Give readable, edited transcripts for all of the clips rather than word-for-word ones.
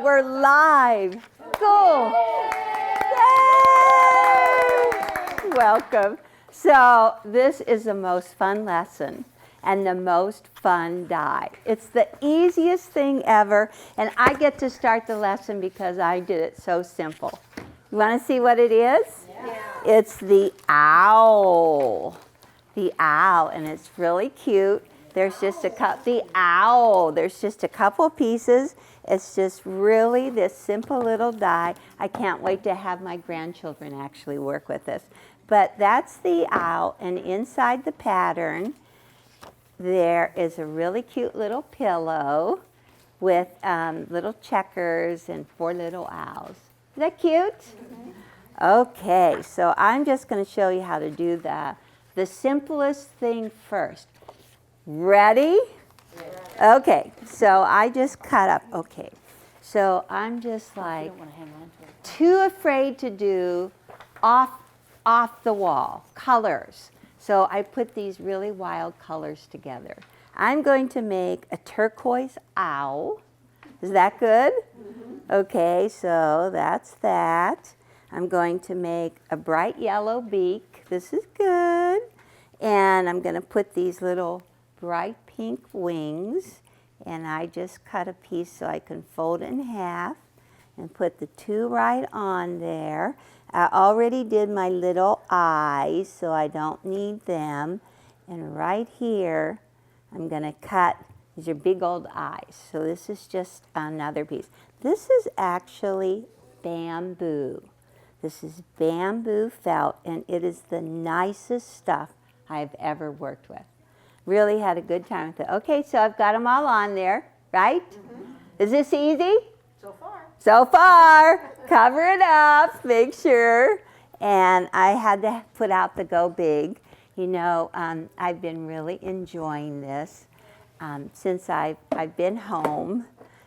we're live. Cool. Yay! Welcome. So this is the most fun lesson and the most fun die. It's the easiest thing ever, and I get to start the lesson because I did it so simple. You want to see what it is? Yeah. It's the owl. The owl, and it's really cute. There's just a There's just a couple pieces. It's just really this simple little die. I can't wait to have my grandchildren actually work with this. But that's the owl, and inside the pattern, there is a really cute little pillow with little checkers and 4 little owls. Is that cute? Mm-hmm. Okay, so I'm just going to show you how to do the simplest thing first. Ready? Yeah. Okay, so I just cut up. Okay, so I'm just like too afraid to do off the wall colors. So I put these really wild colors together. I'm going to make a turquoise owl. Is that good? Mm-hmm. Okay, so that's that. I'm going to make a bright yellow beak. This is good. And I'm going to put these little bright pink wings, and I just cut a piece so I can fold it in half and put the 2 right on there. I already did my little eyes, so I don't need them. And right here, I'm going to cut, these are big old eyes. So this is just another piece. This is actually bamboo. This is bamboo felt, and it is the nicest stuff I've ever worked with. Really had a good time with it. Okay, so I've got them all on there, right? Mm-hmm. Is this easy? So far. So far. Cover it up, make sure. And I had to put out the go big. You know, I've been really enjoying this since I've been home,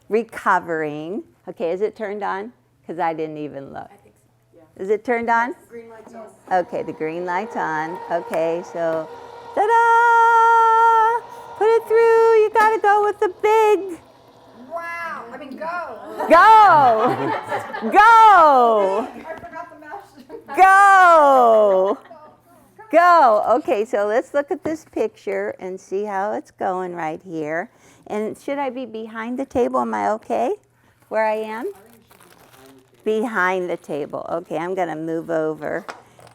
recovering. Okay, is it turned on? Because I didn't even look. I think so, yeah. Is it turned on? The green light's on. Okay, the green light's on. Okay, so, ta-da! Put it through. You got to go with the big. Wow! I mean, go! Go! Go! I forgot the mouse. Go! Go! Okay, so let's look at this picture and see how it's going right here. And should I be behind the table? Am I okay where I am? Behind the table. Okay, I'm going to move over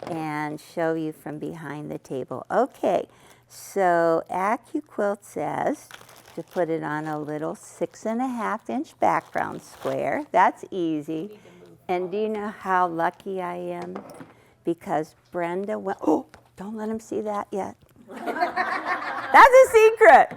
and show you from behind the table. Okay, so Accuquilt says to put it on a little 6.5-inch background square. That's easy. And do you know how lucky I am? Because Brenda went, oh, don't let him see that yet. That's a secret.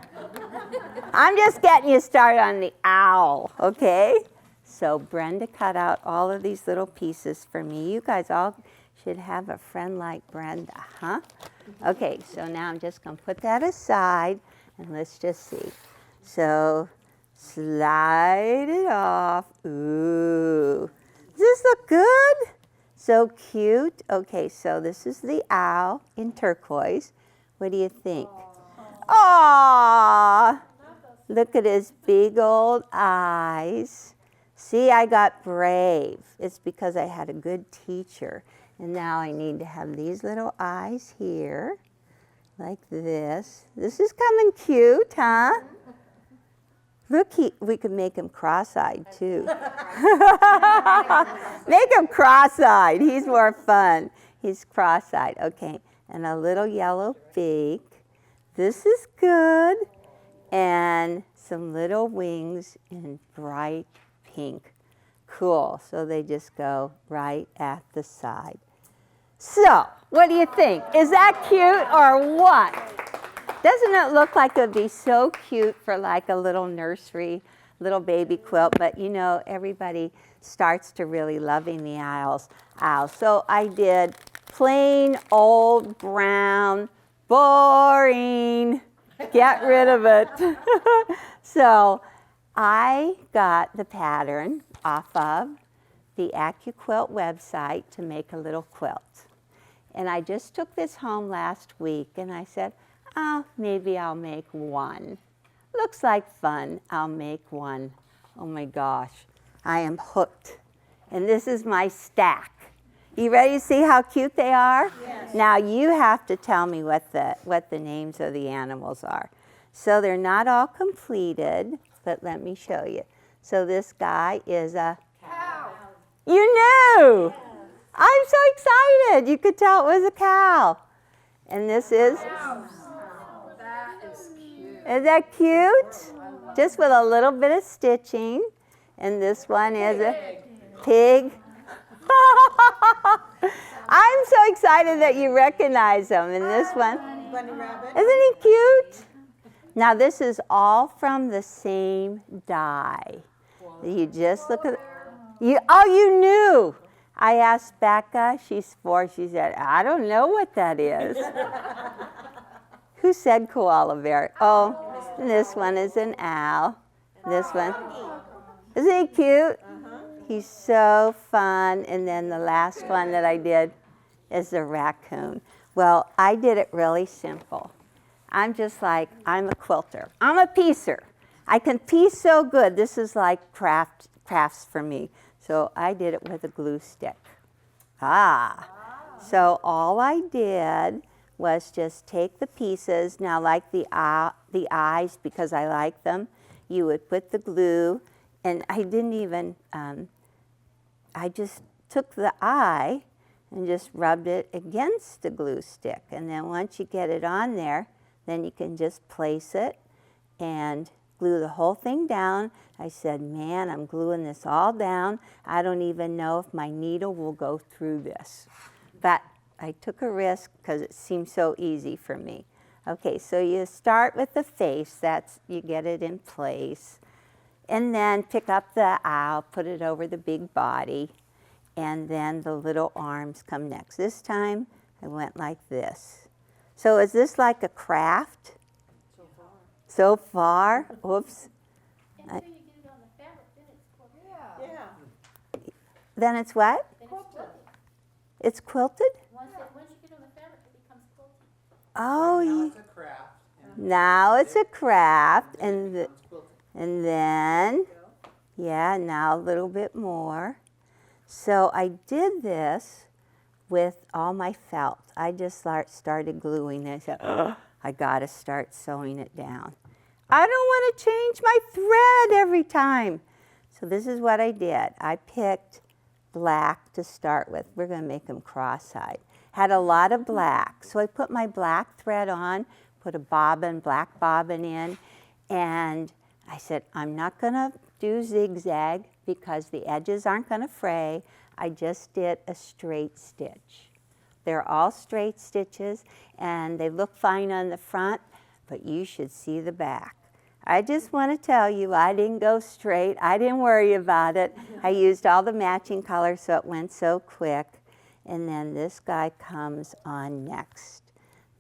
I'm just getting you started on the owl, okay? So Brenda cut out all of these little pieces for me. You guys all should have a friend like Brenda, huh? Okay, so now I'm just going to put that aside, and let's just see. So slide it off. Ooh. Does this look good? So cute. Okay, so this is the owl in turquoise. What do you think? Aww. Look at his big old eyes. See, I got brave. It's because I had a good teacher. And now I need to have these little eyes here, like this. This is coming cute, huh? Look, we could make him cross-eyed, too. Make him cross-eyed. He's more fun. He's cross-eyed. Okay, and a little yellow beak. This is good. And some little wings in bright pink. Cool. So they just go right at the side. So, what do you think? Is that cute or what? Doesn't it look like it would be so cute for like a little nursery, little baby quilt? But you know, everybody starts to really loving the owls. So I did plain old brown, boring. Get rid of it. So I got the pattern off of the Accuquilt website to make a little quilt. And I just took this home last week and I said, oh, maybe I'll make one. Looks like fun. I'll make one. Oh my gosh. I am hooked. And this is my stack. You ready to see how cute they are? Yes. Now you have to tell me what the names of the animals are. So they're not all completed, but let me show you. So this guy is a Cow. You knew! I'm so excited. You could tell it was a cow. And this is, That is cute. is that cute? Just with a little bit of stitching. And this one is a pig. I'm so excited that you recognize them. And this one, Bunny rabbit. isn't he cute? Now this is all from the same die. You just look at you. Oh, you knew. I asked Becca. She's 4. She said, "I don't know what that is." Who said koala bear? Oh, and this one is an owl. This one, isn't he cute? He's so fun. And then the last one that I did is the raccoon. Well, I did it really simple. I'm just like, I'm a quilter. I'm a piecer. I can piece so good. This is like crafts for me. So I did it with a glue stick. So all I did was just take the pieces. Now, like the eyes, because I like them, you would put the glue, and I didn't even, I just took the eye and just rubbed it against the glue stick. And then once you get it on there, then you can just place it and glue the whole thing down. I said, man, I'm gluing this all down. I don't even know if my needle will go through this. But I took a risk because it seemed so easy for me. Okay, so you start with the face. That's, you get it in place. And then pick up the owl, put it over the big body, and then the little arms come next. This time I went like this. So is this like a craft? So far? Oops. Until you get it on the fabric, then it's quilted. Yeah. Then it's what? Then it's quilted. It's quilted? Once you get on the fabric, it becomes quilted. Oh, Now it's a craft. now it's a craft. And, It's quilted. and then, yeah, now a little bit more. So I did this with all my felt. I just started gluing it. I said, "Ugh, I got to start sewing it down. I don't want to change my thread every time." So this is what I did. I picked black to start with. We're going to make them cross-eyed. Had a lot of black. So I put my black thread on, put a bobbin, black bobbin in, and I said, I'm not going to do zigzag because the edges aren't going to fray. I just did a straight stitch. They're all straight stitches, and they look fine on the front, but you should see the back. I just want to tell you, I didn't go straight. I didn't worry about it. I used all the matching colors, so it went so quick. And then this guy comes on next.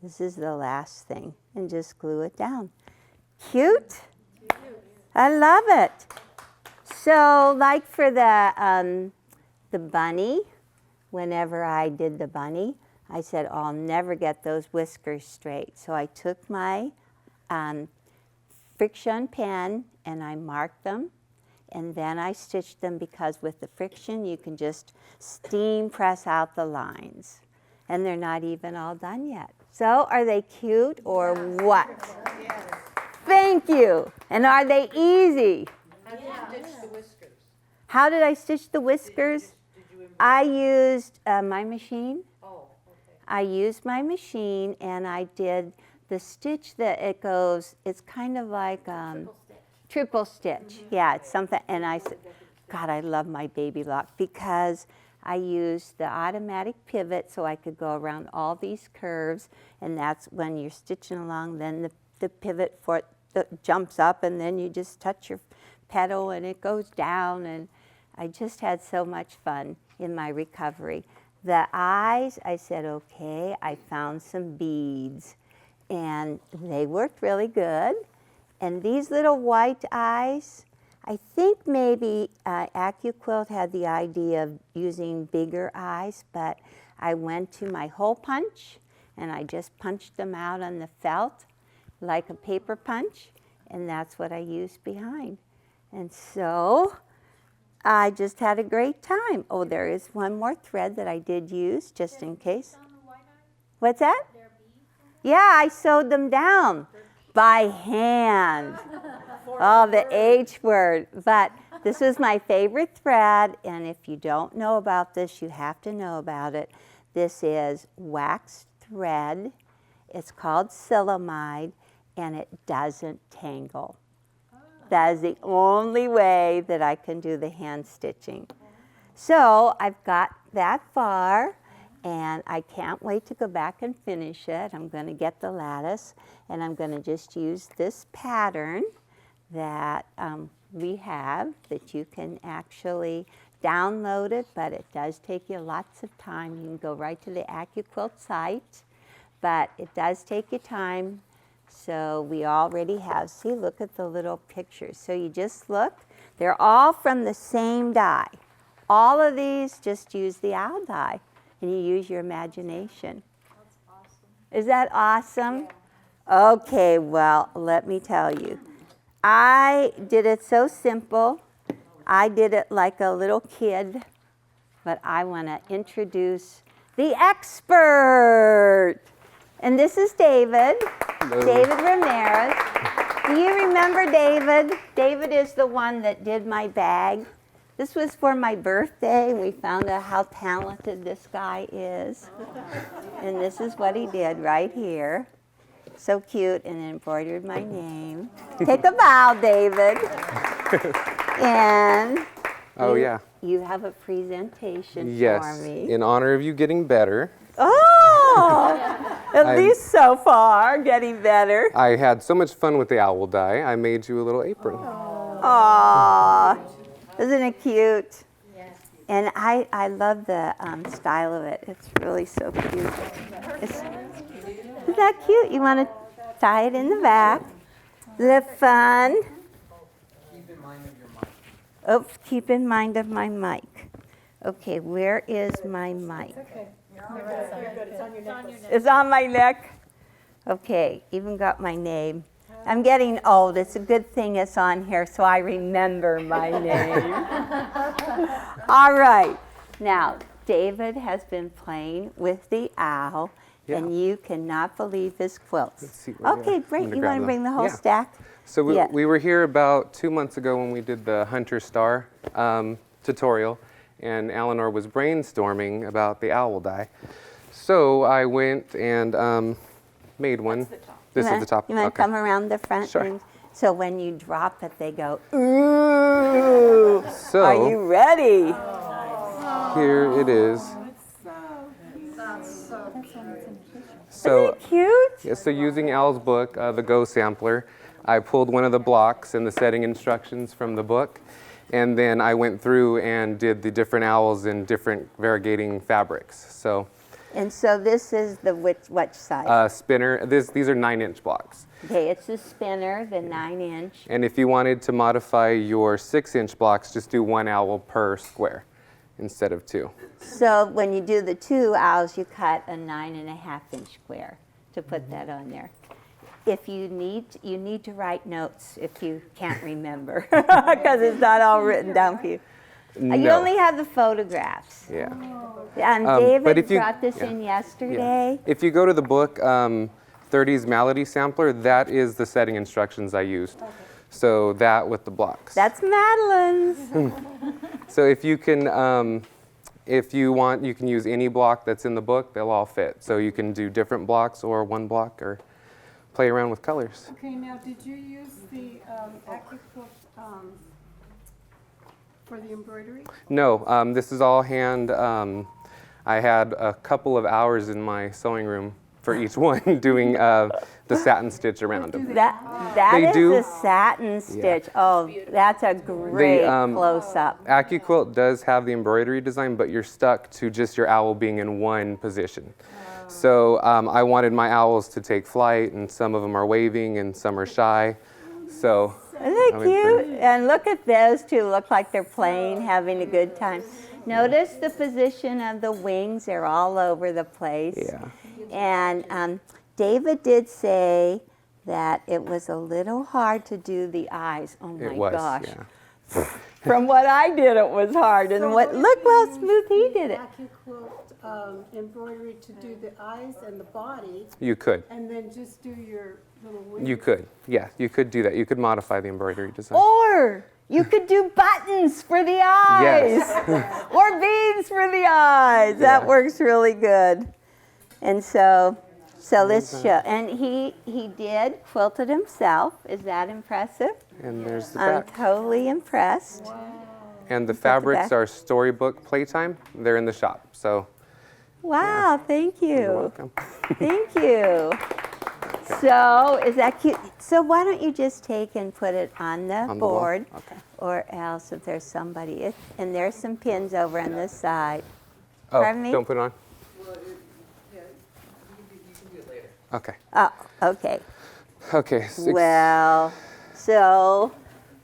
This is the last thing, and just glue it down. Cute? I love it. So, like for the bunny, whenever I did the bunny, I said, oh, I'll never get those whiskers straight. So I took my friction pen and I marked them, and then I stitched them because with the friction you can just steam press out the lines. And they're not even all done yet. So are they cute or what? Yes. Thank you. And are they easy? How did you stitch the whiskers? How did I stitch the whiskers? Did you embroider? I used my machine. Oh, okay. I used my machine and I did the stitch that it goes, it's kind of like triple stitch. Yeah, it's something, and I said, God, I love my baby lock because I used the automatic pivot so I could go around all these curves, and that's when you're stitching along, then the pivot for it jumps up, and then you just touch your pedal and it goes down, and I just had so much fun in my recovery. The eyes, I said, okay, I found some beads, and they worked really good. And these little white eyes, I think maybe Accuquilt had the idea of using bigger eyes, but I went to my hole punch and I just punched them out on the felt like a paper punch, and that's what I used behind. And so I just had a great time. Oh, there is one more thread that I did use just in case. On the white iron, What's that? there are beads on Yeah, I sewed them down by hand. Oh, the H word. But this was my favorite thread, and if you don't know about this, you have to know about it. This is waxed thread. It's called silamide, and it doesn't tangle. That is the only way that I can do the hand stitching. So I've got that far, and I can't wait to go back and finish it. I'm going to get the lattice, and I'm going to just use this pattern that we have that you can actually download it, but it does take you lots of time. You can go right to the Accuquilt site, but it does take you time. So we already have, see, look at the little pictures. So you just look, they're all from the same die. All of these just use the owl die, and you use your imagination. That's awesome. Is that awesome? Okay, well, let me tell you. I did it so simple. I did it like a little kid, but I want to introduce the expert. And this is David. Hello. David Ramirez. Do you remember David? David is the one that did my bag. This was for my birthday. We found out how talented this guy is. And this is what he did right here. So cute, and embroidered my name. Take a bow, David. And Oh, yeah. you have a presentation Yes, for me. in honor of you getting better, Oh, at I'm- least so far, getting better. I had so much fun with the owl die, I made you a little apron. Aw, isn't it cute? And I love the style of it. It's really so cute. Isn't that cute? You want to tie it in the back. The fun. Keep in mind of your mic. Oops, keep in mind of my mic. Okay, where is my mic? It's on my neck. Okay, even got my name. I'm getting old. It's a good thing it's on here so I remember my name. All right. Now, David has been playing with the owl, and you cannot believe his quilts. Let's see where they Okay, are. great. I'm gonna You grab want to them. bring the whole Yeah. stack? So Yeah. we were here about 2 months ago when we did the Hunter Star tutorial, and Eleanor was brainstorming about the owl die. So I went and made one. This is the top. You want to Okay. come around the front? Sure. And so when you drop it, they go, ooh. So Are you ready? here it is. So Isn't it cute? yeah, so using Al's book, the Go Sampler, I pulled one of the blocks and the setting instructions from the book, and then I went through and did the different owls in different variegating fabrics. So And so this is the what size? spinner, these are 9-inch blocks. Okay, it's the spinner, the 9-inch. And if you wanted to modify your 6-inch blocks, just do 1 owl per square instead of 2. So when you do the 2 owls, you cut a 9.5-inch square to put that on there. If you need to write notes if you can't remember, because it's not all written down for you. You No. only have the photographs. Yeah. And but David if you- brought this yeah. in Yeah. yesterday. If you go to the book, 30s Malady Sampler, that is the setting instructions I used. So that with the blocks. That's Madeline's. So if you can, if you want, you can use any block that's in the book. They'll all fit. So you can do different blocks or 1 block or play around with colors. Okay, now, did you use the Accuquilt for the embroidery? No, this is all hand. I had a couple of hours in my sewing room for each one doing the satin stitch around them. That They is do- a satin stitch. Oh, that's a great close-up. Accuquilt does have the embroidery design, but you're stuck to just your owl being in one position. So I wanted my owls to take flight, and some of them are waving and some are shy. So Isn't it I went for- cute? And look at those two. Look like they're playing, having a good time. Notice the position of the wings. They're all over the place. yeah. And David did say that it was a little hard to do the eyes. Oh my It was, gosh. yeah. From what I did, it was hard. And So look if how you smooth he use did the it. Accuquilt embroidery to do the eyes and the body, You could. and then just do your little wings. You could. Yeah, you could do that. You could modify the embroidery design. Or you could do buttons for the eyes. Yes. Or beads for the eyes. That Yeah. works really good. And so let's show. And he did quilt it himself. Is that impressive? And there's the I'm back. totally impressed. And the the fabrics back. are Storybook Playtime. They're in the shop. So Wow, thank you're you. welcome. Thank you. So is that cute? So why don't you just take and put it on the On the wall? board, Okay. or else if there's somebody, and there's some pins over on this side. Oh, Pardon me? don't put it on? Well, yeah, you can do it later. Okay. Oh, okay. Okay. Well, so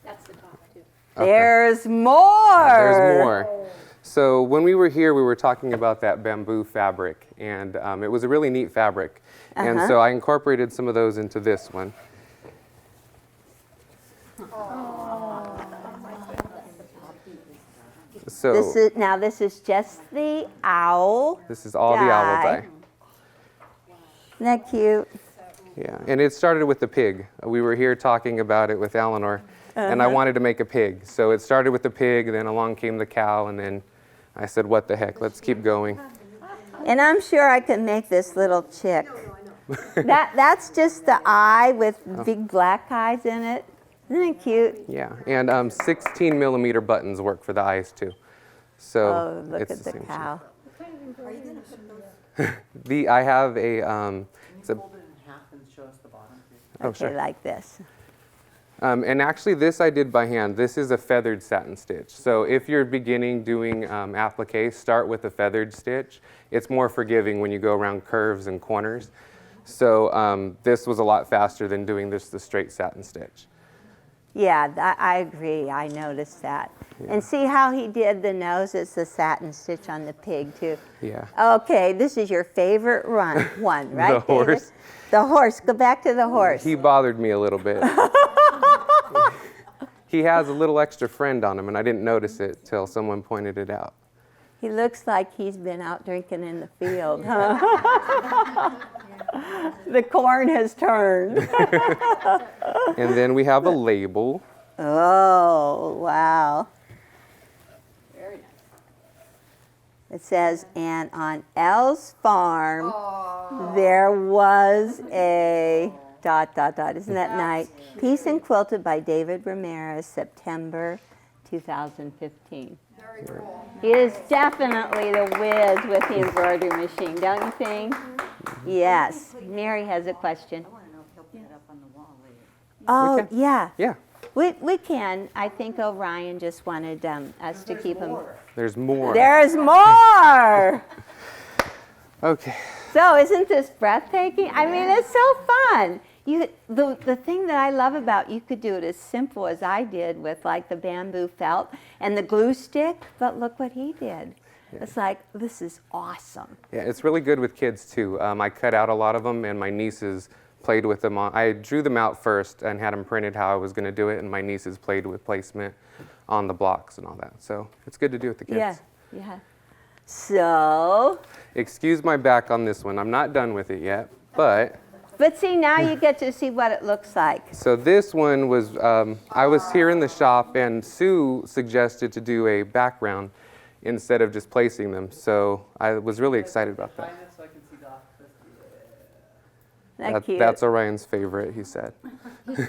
That's the top too. Okay. there's more. There's more. So when we were here, we were talking about that bamboo fabric, and it was a really neat fabric. And Uh-huh. so I incorporated some of those into this one. So This is just the owl. this is all the owl die. dye. Isn't that cute? Yeah, and it started with the pig. We were here talking about it with Eleanor, and I wanted to make a pig. So it started with the pig, then along came the cow, and then I said, what the heck, let's keep going. And I'm sure I can make this little chick. That's just the eye with big black eyes in it. Isn't it cute? Yeah, and 16 millimeter buttons work for the eyes too. So Oh, look it's at the same shape. cow. I have a, it's a, Fold it in half and show us the bottom. oh Okay, sure. like this. And actually this I did by hand. This is a feathered satin stitch. So if you're beginning doing applique, start with a feathered stitch. It's more forgiving when you go around curves and corners. So this was a lot faster than doing the straight satin stitch. Yeah, I agree. I noticed that. And see how he did the nose? It's the satin stitch on the pig, too. Yeah. Okay, this is your favorite one, right, The David? horse. The horse. Go back to the horse. He bothered me a little bit. He has a little extra friend on him, and I didn't notice it till someone pointed it out. He looks like he's been out drinking in the field, huh? The corn has turned. And then we have a label. Oh, wow. Very nice. It says, and on Elle's farm, there was a ... Isn't that nice? Piece and quilted by David Ramirez, September 2015. Very cool. He is definitely the whiz with the embroidery machine, don't you think? Yes. Mary has a question. I want to know if he'll put it up on the wall later. Oh, can. yeah. Yeah, We can. I think Orion just wanted us to keep him. there's more. There's more! Okay. So isn't this breathtaking? I mean, it's so fun. The thing that I love about you could do it as simple as I did with like the bamboo felt and the glue stick, but look what he did. It's like, this is awesome. Yeah, it's really good with kids too. I cut out a lot of them, and my nieces played with them. I drew them out first and had them printed how I was going to do it, and my nieces played with placement on the blocks and all that. So it's good to do with the kids. Yeah, yeah. So, Excuse my back on this one. I'm not done with it yet, but see, now you get to see what it looks like. so this one was, I was here in the shop, and Sue suggested to do a background instead of just placing them. So I was really excited about that. Find it so I can see the octopus. That cute. That's Orion's favorite, he said. Yes,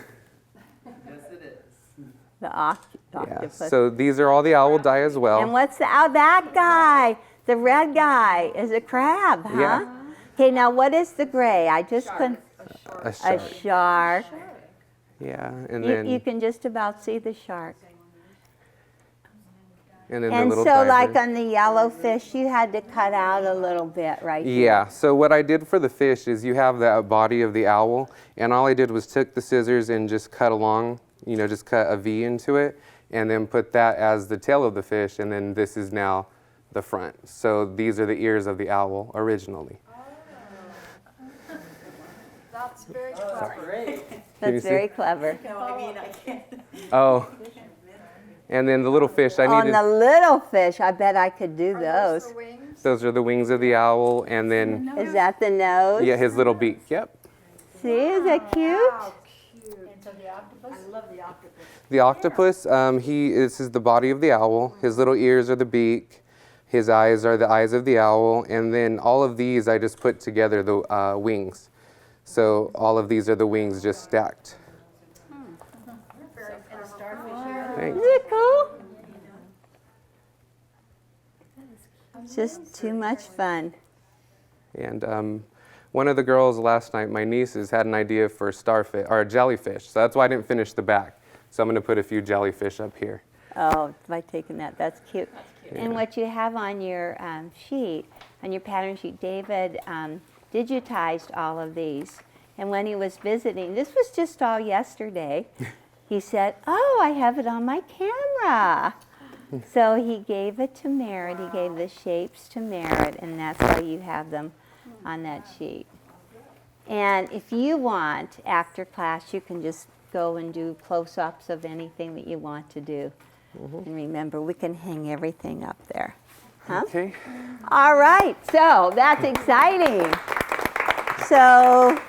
it is. The Yeah. octopus. So these are all the owl dye as well. And what's that guy? The red guy is a crab, huh? Yeah. Okay, now what is the gray? I just couldn't. A A shark. shark. Yeah, and You then can just about see the shark. and then And the little so, like diver. on the yellow fish, you had to cut out a little bit right here. Yeah, so what I did for the fish is you have the body of the owl, and all I did was took the scissors and just cut along, just cut a V into it, and then put that as the tail of the fish, and then this is now the front. So these are the ears of the owl originally. That's very clever. Great. Can you That's see? very clever. No, I mean, I can't. Oh, And then the little fish, I On needed, the little fish, I bet I could do those. those are the wings of the owl, and then, Is that the nose? yeah, his little beak, yep. See, is that cute? The octopus, this is the body of the owl. His little ears are the beak. His eyes are the eyes of the owl. And then all of these, I just put together the wings. So all of these are the wings just stacked. Thanks. Isn't it cool? Just too much fun. And one of the girls last night, my nieces, had an idea for starfish or jellyfish. So that's why I didn't finish the back. So I'm going to put a few jellyfish up here. Oh, by taking that, that's cute. And what you have on your sheet, on your pattern sheet, David digitized all of these. And when he was visiting, this was just all yesterday, he said, oh, I have it on my camera. So he gave it to Merritt. He gave the shapes to Merritt, and that's why you have them on that sheet. And if you want, after class, you can just go and do close-ups of anything that you want to do. And remember, we can hang everything up there. Huh? Okay. All right, so that's exciting. So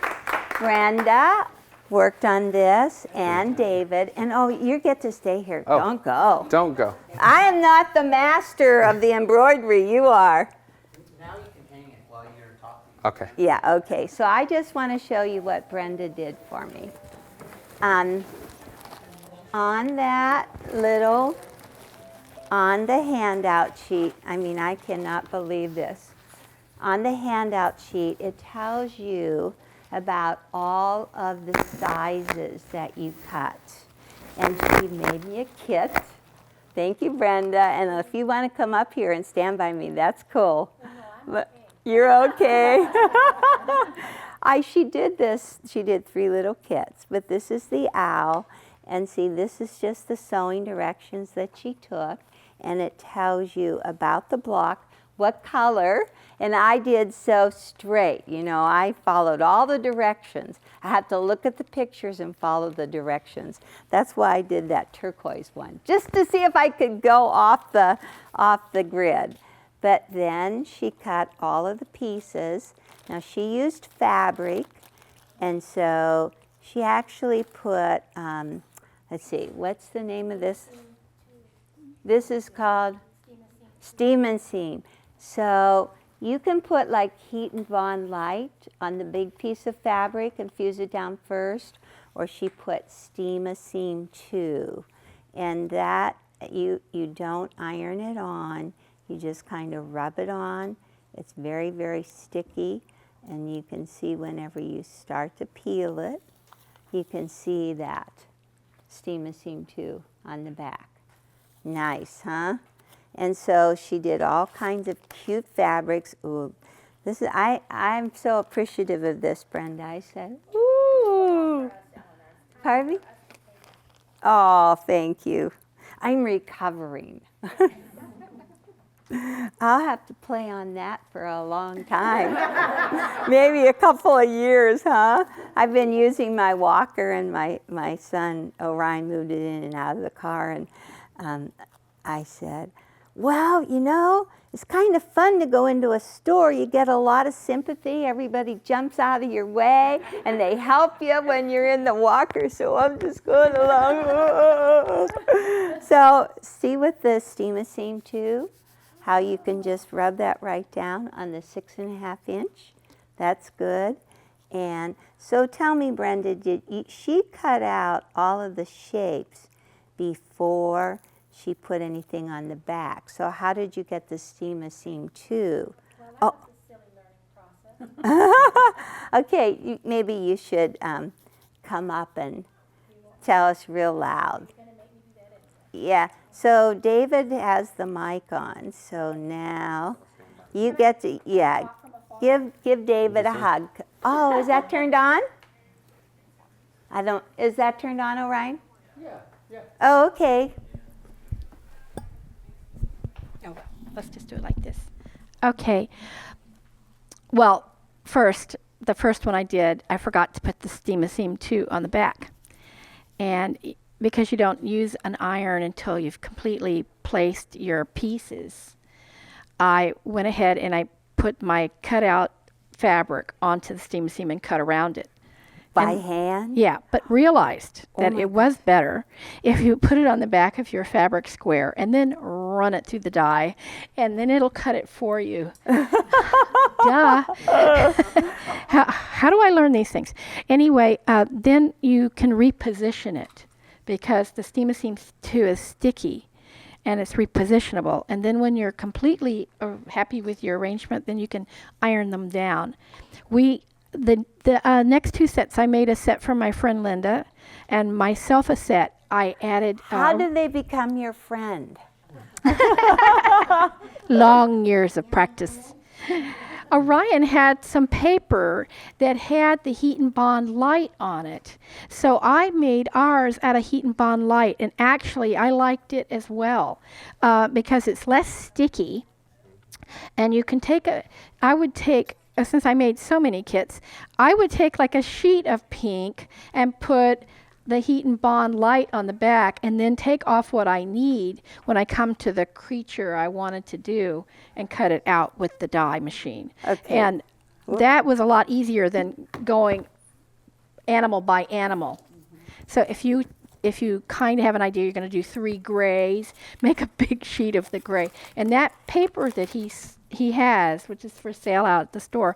Brenda worked on this, and David, and oh, you get to stay here. Oh. Don't go. Don't go. I am not the master of the embroidery. You are. Now you can hang it while you're talking. Okay. Yeah, okay. So I just want to show you what Brenda did for me. On that little, on the handout sheet, I mean, I cannot believe this. On the handout sheet, it tells you about all of the sizes that you cut. And she made me a kit. Thank you, Brenda. And if you want to come up here and stand by me, that's cool. But you're okay. She did this. She did 3 little kits, but this is the owl. And see, this is just the sewing directions that she took. And it tells you about the block, what color. And I did so straight. You know, I followed all the directions. I had to look at the pictures and follow the directions. That's why I did that turquoise one, just to see if I could go off the grid. But then she cut all of the pieces. Now she used fabric, and so she actually put, let's see, what's the name of this? This is called Steam and Seam. So you can put like Heat and Bond Light on the big piece of fabric and fuse it down first, or she put Steam a Seam 2. And that, you don't iron it on, you just kind of rub it on. It's very, very sticky, and you can see whenever you start to peel it, you can see that Steam a Seam 2 on the back. Nice, huh? And so she did all kinds of cute fabrics. Ooh, this is I'm so appreciative of this, Brenda. I said, ooh. Pardon me? Oh, thank you. I'm recovering. I'll have to play on that for a long time. Maybe a couple of years, huh? I've been using my walker, and my son, Orion, moved it in and out of the car, and I said, well, you know, it's kind of fun to go into a store. You get a lot of sympathy. Everybody jumps out of your way, and they help you when you're in the walker, so I'm just going along. So see with the Steam a Seam 2, how you can just rub that right down on the 6.5 inch. That's good. And so tell me, Brenda, she cut out all of the shapes before she put anything on the back? So how did you get the Steam a Seam 2? Well, that was a silly learning process. Okay, maybe you should come up and tell us real loud. You're gonna make me do that anyway. Yeah, so David has the mic on, so now you get to, yeah, give David a hug. Oh, is that turned on? Is that turned on, Orion? Yeah. Oh, okay. Oh, let's just do it like this. Okay. Well, the first one I did, I forgot to put the Steam a Seam 2 on the back. And because you don't use an iron until you've completely placed your pieces, I went ahead and I put my cutout fabric onto the steam seam and cut around it. By And- hand? Yeah, but realized that my it was better if you put it on the back of your fabric square and then run it through the die, and then it'll cut it for you. Duh. How do I learn these things? Anyway, then you can reposition it because the steam seam too is sticky and it's repositionable. And then when you're completely happy with your arrangement, then you can iron them down. The next two sets, I made a set for my friend Linda, and myself a set. I added How did they become your friend? long years of practice. Orion had some paper that had the heat and bond light on it. So I made ours out of heat and bond light, and actually I liked it as well because it's less sticky. And you can since I made so many kits, I would take like a sheet of pink and put the heat and bond light on the back and then take off what I need when I come to the creature I wanted to do and cut it out with the die machine. Okay. And that was a lot easier than going animal by animal. So if you kind of have an idea you're going to do 3 grays, make a big sheet of the gray. And that paper that he has, which is for sale out at the store,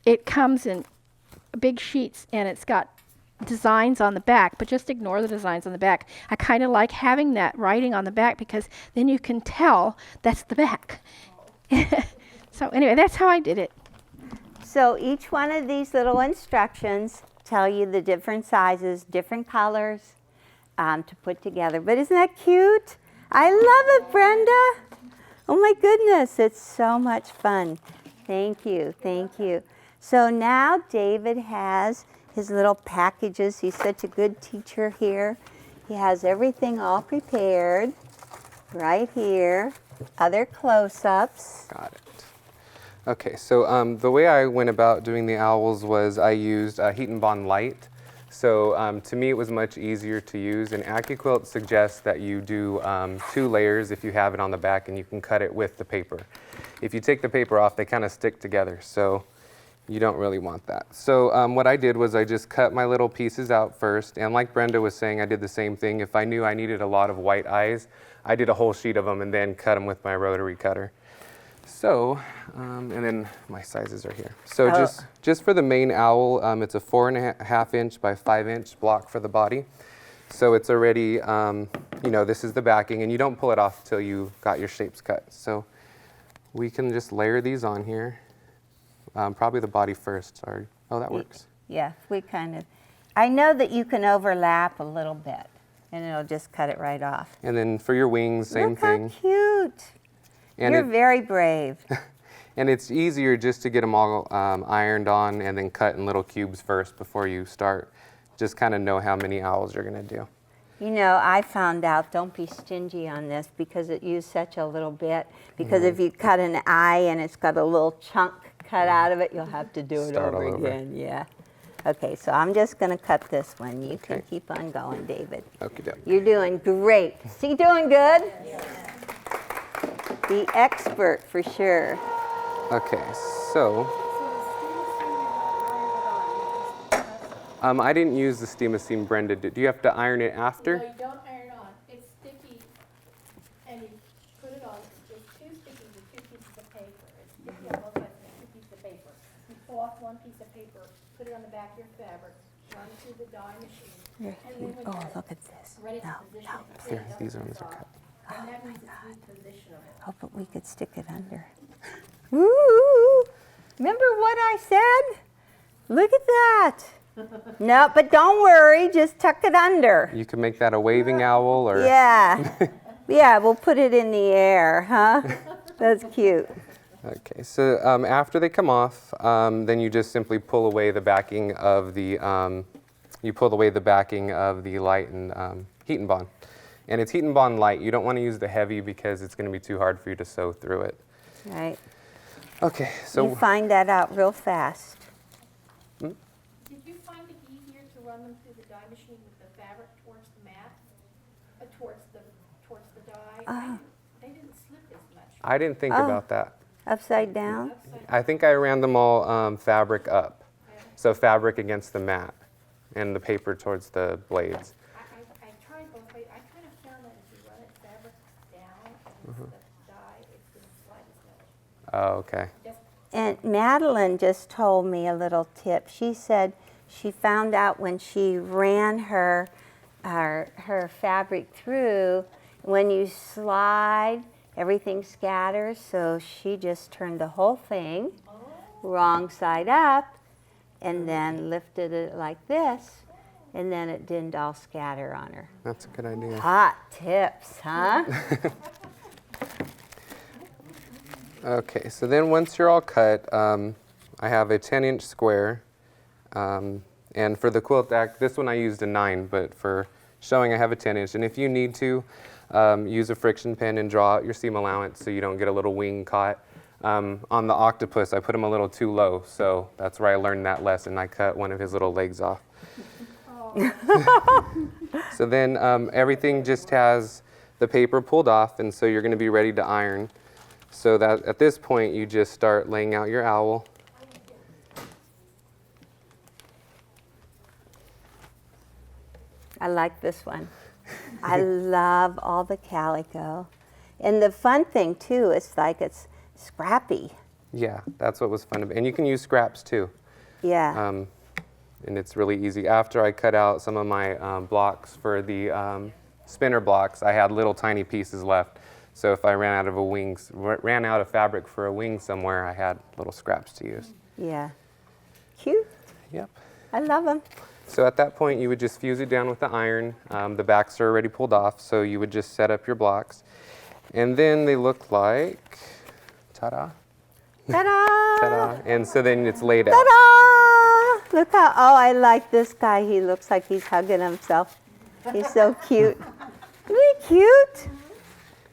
it comes in big sheets and it's got designs on the back, but just ignore the designs on the back. I kind of like having that writing on the back because then you can tell that's the back. So anyway, that's how I did it. So each one of these little instructions tell you the different sizes, different colors to put together. But isn't that cute? I love it, Brenda. Oh my goodness, it's so much fun. Thank you, thank you. So now David has his little packages. He's such a good teacher here. He has everything all prepared right here. Other close-ups. Got it. Okay, so the way I went about doing the owls was I used heat and bond light. So to me it was much easier to use, and Accuquilt suggests that you do 2 layers if you have it on the back, and you can cut it with the paper. If you take the paper off, they kind of stick together, so you don't really want that. So what I did was I just cut my little pieces out first, and like Brenda was saying, I did the same thing. If I knew I needed a lot of white eyes, I did a whole sheet of them and then cut them with my rotary cutter. So, and then my sizes are here. So just for the main owl, it's a 4.5 inch by 5 inch block for the body. So it's already, this is the backing, and you don't pull it off till you got your shapes cut. So we can just layer these on here. Probably the body first, sorry. Oh, that works. Yeah, I know that you can overlap a little bit, and it'll just cut it right off. And then for your wings, same thing. Look how cute. And You're very brave. And it's easier just to get them all ironed on and then cut in little cubes first before you start. Just kind of know how many owls you're going to do. You know, I found out, don't be stingy on this because it used such a little bit. Because if you cut an eye and it's got a little chunk cut out of it, you'll have to do it Start all over over. again. Yeah. Okay, so I'm just going to cut this one. You can Okay. keep on going, David. Okie doke. You're doing great. See, doing good? The expert for sure. Okay, so I didn't use the steam Brenda. Do you have to iron it after? No, you don't iron on. It's sticky, and you put it on. It's 2 stickies with 2 pieces of paper. It's sticky on both sides with 2 pieces of paper. You pull off 1 piece of paper, put it on the back of your fabric, run through the die machine, and then when Oh, you're look at this. ready to No, position no. it, Here, these ones are cut. and that means it's repositionable. Oh, but we could stick it under. Ooh, remember what I said? Look at that. No, but don't worry, just tuck it under. You can make that a waving owl or... Yeah. Yeah, we'll put it in the air, huh? That's cute. Okay, so after they come off, then you just simply pull away the backing of the light and heat and bond. And it's heat and bond light. You don't want to use the heavy because it's going to be too hard for you to sew through it. Right. Okay, You so find that out real fast. Did you find it easier to run them through the die machine with the fabric towards the mat towards the dye. Oh. They didn't slip as much. I didn't think Oh. about that. Upside down? I think I ran them all fabric up. So fabric against the mat and the paper towards the blades. I tried both ways. I kind of found that if you run it fabric down and the dye, it didn't slide as much. Oh, okay. And Madeline just told me a little tip. She said she found out when she ran her fabric through, when you slide, everything scatters. So she just turned the whole thing wrong side up and then lifted it like this, and then it didn't all scatter on her. That's a good idea. Hot tips, huh? Okay, so then once you're all cut, I have a 10-inch square. And for the quilt act, this one I used a 9, but for showing I have a 10-inch. And if you need to, use a friction pen and draw out your seam allowance so you don't get a little wing caught. On the octopus, I put him a little too low, so that's where I learned that lesson. I cut one of his little legs off. So then everything just has the paper pulled off, and so you're going to be ready to iron. So that at this point, you just start laying out your owl. I like this one. I love all the calico. And the fun thing too, it's like it's scrappy. Yeah, that's what was fun about it. And you can use scraps too. Yeah. And it's really easy. After I cut out some of my blocks for the spinner blocks, I had little tiny pieces left. So if I ran out of fabric for a wing somewhere, I had little scraps to use. Yeah. Cute. Yep. I love them. So at that point, you would just fuse it down with the iron. The backs are already pulled off, so you would just set up your blocks. And then they look like, ta-da, Ta-da! ta-da. And so then it's laid out. Ta-da! Look how, oh, I like this guy. He looks like he's hugging himself. He's so cute. Isn't he cute?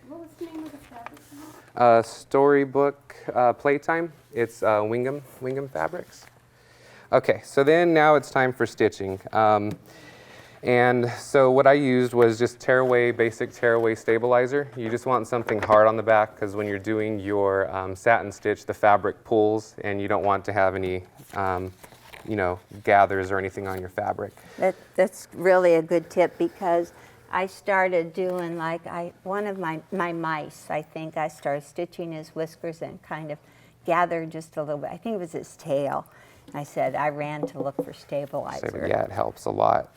What was the name of the fabric? Storybook Playtime. It's Wingham Fabrics. Okay, so then now it's time for stitching. And so what I used was just basic tearaway stabilizer. You just want something hard on the back because when you're doing your satin stitch, the fabric pulls and you don't want to have any gathers or anything on your fabric. That's really a good tip because I started doing one of my mice, I think I started stitching his whiskers and kind of gathered just a little bit. I think it was his tail. I said I ran to look for stabilizer. So, yeah, it helps a lot.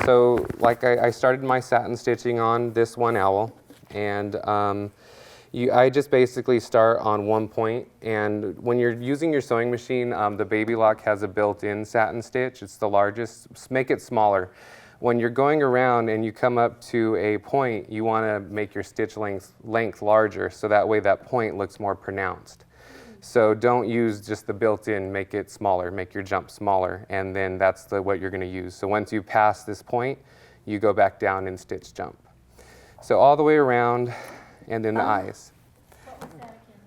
So like I started my satin stitching on this one owl, and I just basically start on one point, and when you're using your sewing machine, the Baby Lock has a built-in satin stitch. It's the largest. Make it smaller. When you're going around and you come up to a point, you want to make your stitch length larger, so that way that point looks more pronounced. So don't use just the built-in, make it smaller, make your jump smaller, and then that's what you're going to use. So once you pass this point, you go back down and stitch jump. So all the way around, and then the eyes.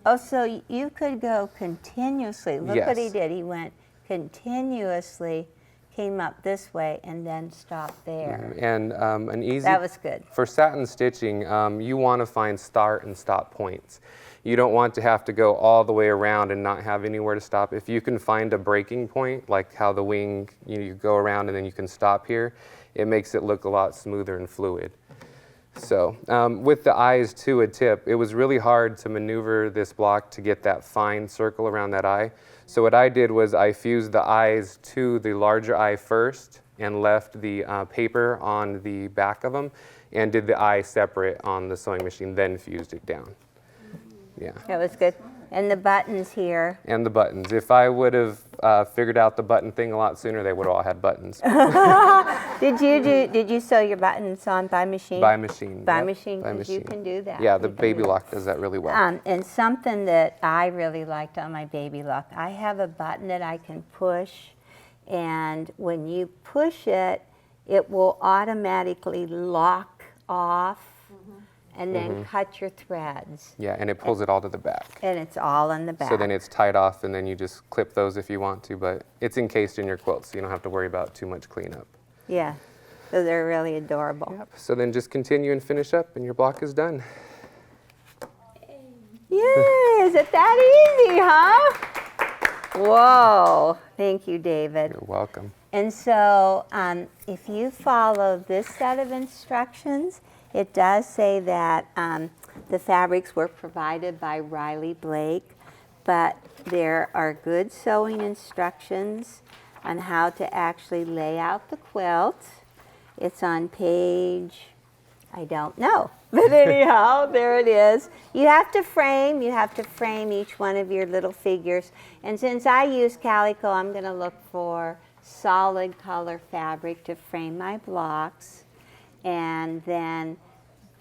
Oh, so you could go continuously. Look what he Yes. did. He went continuously, came up this way, and then stopped there. And an easy... That was good. For satin stitching, you want to find start and stop points. You don't want to have to go all the way around and not have anywhere to stop. If you can find a breaking point, like how the wing, you go around and then you can stop here, it makes it look a lot smoother and fluid. So with the eyes too, a tip, it was really hard to maneuver this block to get that fine circle around that eye. So what I did was I fused the eyes to the larger eye first and left the paper on the back of them and did the eye separate on the sewing machine, then fused it down. Yeah. That was good. And the buttons here. And the buttons. If I would have figured out the button thing a lot sooner, they would have all had buttons. Did you sew your buttons on by machine? By machine. By yep, machine, by because you machine. can do that. Yeah, the You can Baby do Lock does that really well. And something that I really liked on my Baby Lock, I have a button that I can push, and when you push it, it will automatically lock off and then cut your threads. Yeah, and it pulls it all to the back. And it's all in the back. So then it's tied off, and then you just clip those if you want to, but it's encased in your quilt, so you don't have to worry about too much cleanup. Yeah. So they're really adorable. Yep. So then just continue and finish up, and your block is done. Yay! Is it that easy, huh? Whoa! Thank you, David. You're welcome. And so if you follow this set of instructions, it does say that the fabrics were provided by Riley Blake, but there are good sewing instructions on how to actually lay out the quilt. It's on page, I don't know, but anyhow, there it is. You have to frame each one of your little figures. And since I use calico, I'm going to look for solid color fabric to frame my blocks. And then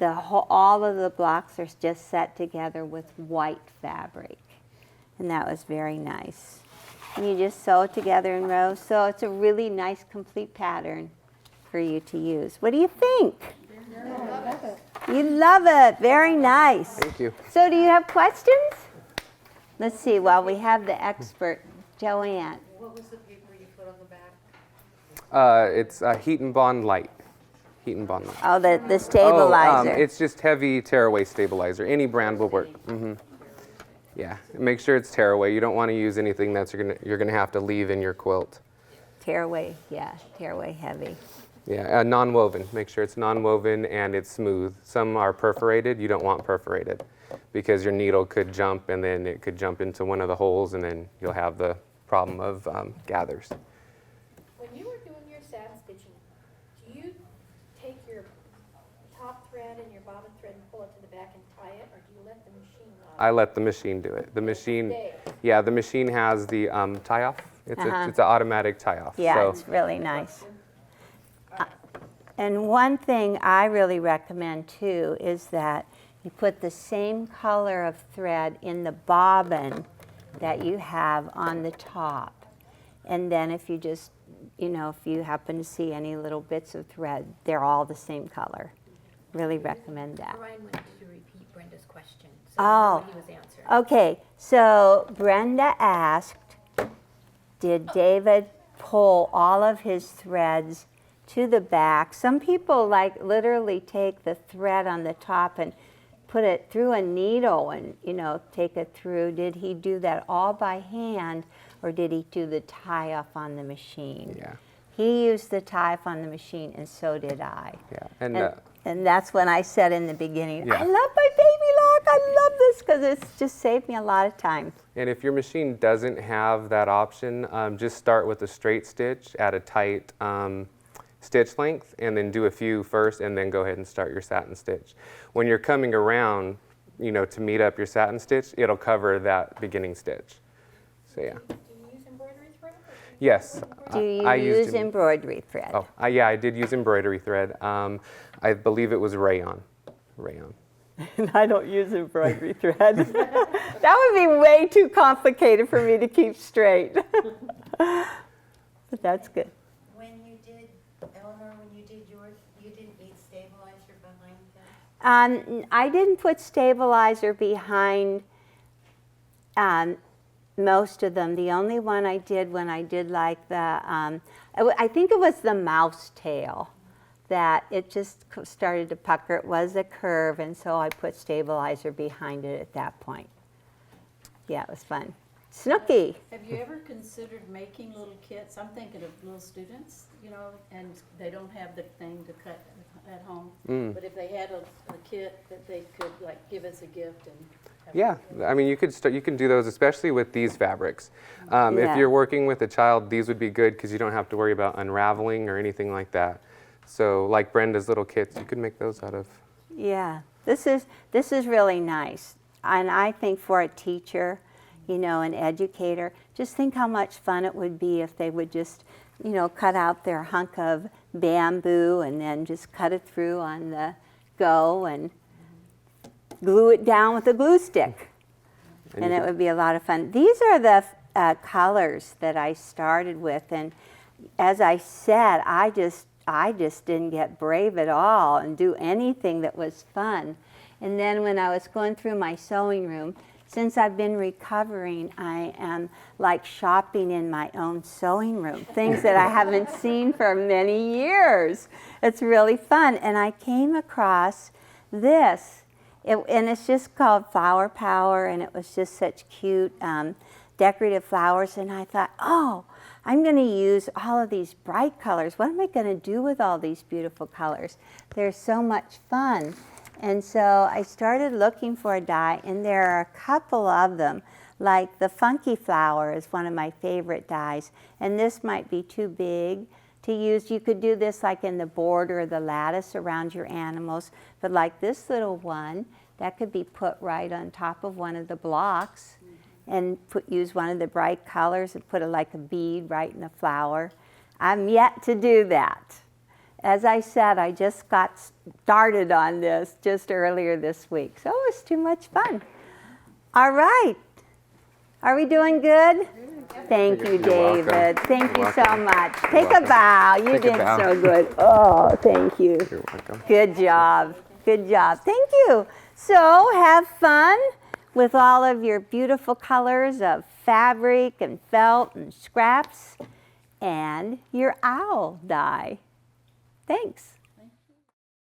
all of the blocks are just set together with white fabric. And that was very nice. And you just sew it together in rows. So it's a really nice complete pattern for you to use. What do you think? You love it. Very nice. Thank you. So do you have questions? Let's see. Well, we have the expert, Joanne. What was the paper you put on the back? It's Heat and Bond Light. Heat and Bond Light. Oh, the stabilizer. It's just heavy tearaway stabilizer. Any brand will work. Yeah, make sure it's tearaway. You don't want to use anything that's you're gonna have to leave in your quilt. Tearaway, yeah, tearaway heavy. Yeah, non-woven. Make sure it's non-woven and it's smooth. Some are perforated. You don't want perforated because your needle could jump and then it could jump into one of the holes and then you'll have the problem of gathers. When you were doing your satin stitching, do you take your top thread and your bottom thread and pull it to the back and tie it, or do you let the machine run? I let the machine do it. The machine, yeah, the machine has the tie-off. It's an automatic tie-off. Yeah, so. it's really nice. And one thing I really recommend too is that you put the same color of thread in the bobbin that you have on the top. And then if you just, if you happen to see any little bits of thread, they're all the same color. Really recommend that. Brian wanted to repeat Brenda's question, so Oh. he was answering. Okay, so Brenda asked, did David pull all of his threads to the back? Some people literally take the thread on the top and put it through a needle and, take it through. Did he do that all by hand or did he do the tie off on the machine? Yeah. He used the tie off on the machine and so did I. Yeah. And that's when I said in the beginning, Yeah. I love my baby lock. I love this because it's just saved me a lot of time. And if your machine doesn't have that option, just start with a straight stitch at a tight stitch length and then do a few first and then go ahead and start your satin stitch. When you're coming around, to meet up your satin stitch, it'll cover that beginning stitch. So yeah. Do you use embroidery thread? Yes. Do you I use used embroidery thread? Oh, yeah, I did use embroidery thread. I believe it was rayon. And I don't use embroidery thread. That would be way too complicated for me to keep straight. But that's good. When you did, Eleanor, when you did yours, you didn't need stabilizer behind them? I didn't put stabilizer behind most of them. The only one I did when I did like the, I think it was the mouse tail, that it just started to pucker. It was a curve, and so I put stabilizer behind it at that point. Yeah, it was fun. Snooky. Have you ever considered making little kits? I'm thinking of little students, and they don't have the thing to cut at home. But if they had a kit that they could give as a gift and have Yeah, I mean, you can do those, especially with these fabrics. Yeah. If you're working with a child, these would be good because you don't have to worry about unraveling or anything like that. So like Brenda's little kits, you could make those out of. Yeah, this is really nice. And I think for a teacher, an educator, just think how much fun it would be if they would just, cut out their hunk of bamboo and then just cut it through on the go and glue it down with a glue stick. And it would be a lot of fun. These are the colors that I started with. And as I said, I just didn't get brave at all and do anything that was fun. And then when I was going through my sewing room, since I've been recovering, I am like shopping in my own sewing room, things that I haven't seen for many years. It's really fun. And I came across this, and it's just called Flower Power, and it was just such cute decorative flowers. And I thought, oh, I'm going to use all of these bright colors. What am I going to do with all these beautiful colors? They're so much fun. And so I started looking for a die, and there are a couple of them. Like the Funky Flower is one of my favorite dies, and this might be too big to use. You could do this like in the border or the lattice around your animals, but like this little one, that could be put right on top of one of the blocks, and use one of the bright colors and put like a bead right in the flower. I'm yet to do that. As I said, I just got started on this just earlier this week, so it was too much fun. All right. Are we doing good? Thank you, You're welcome. David. Thank You're you so welcome. much. You're Take a welcome. bow. You Take a did bow. so good. Oh, thank you. You're welcome. Good job. Good job. Thank you. So have fun with all of your beautiful colors of fabric and felt and scraps and your owl die. Thanks.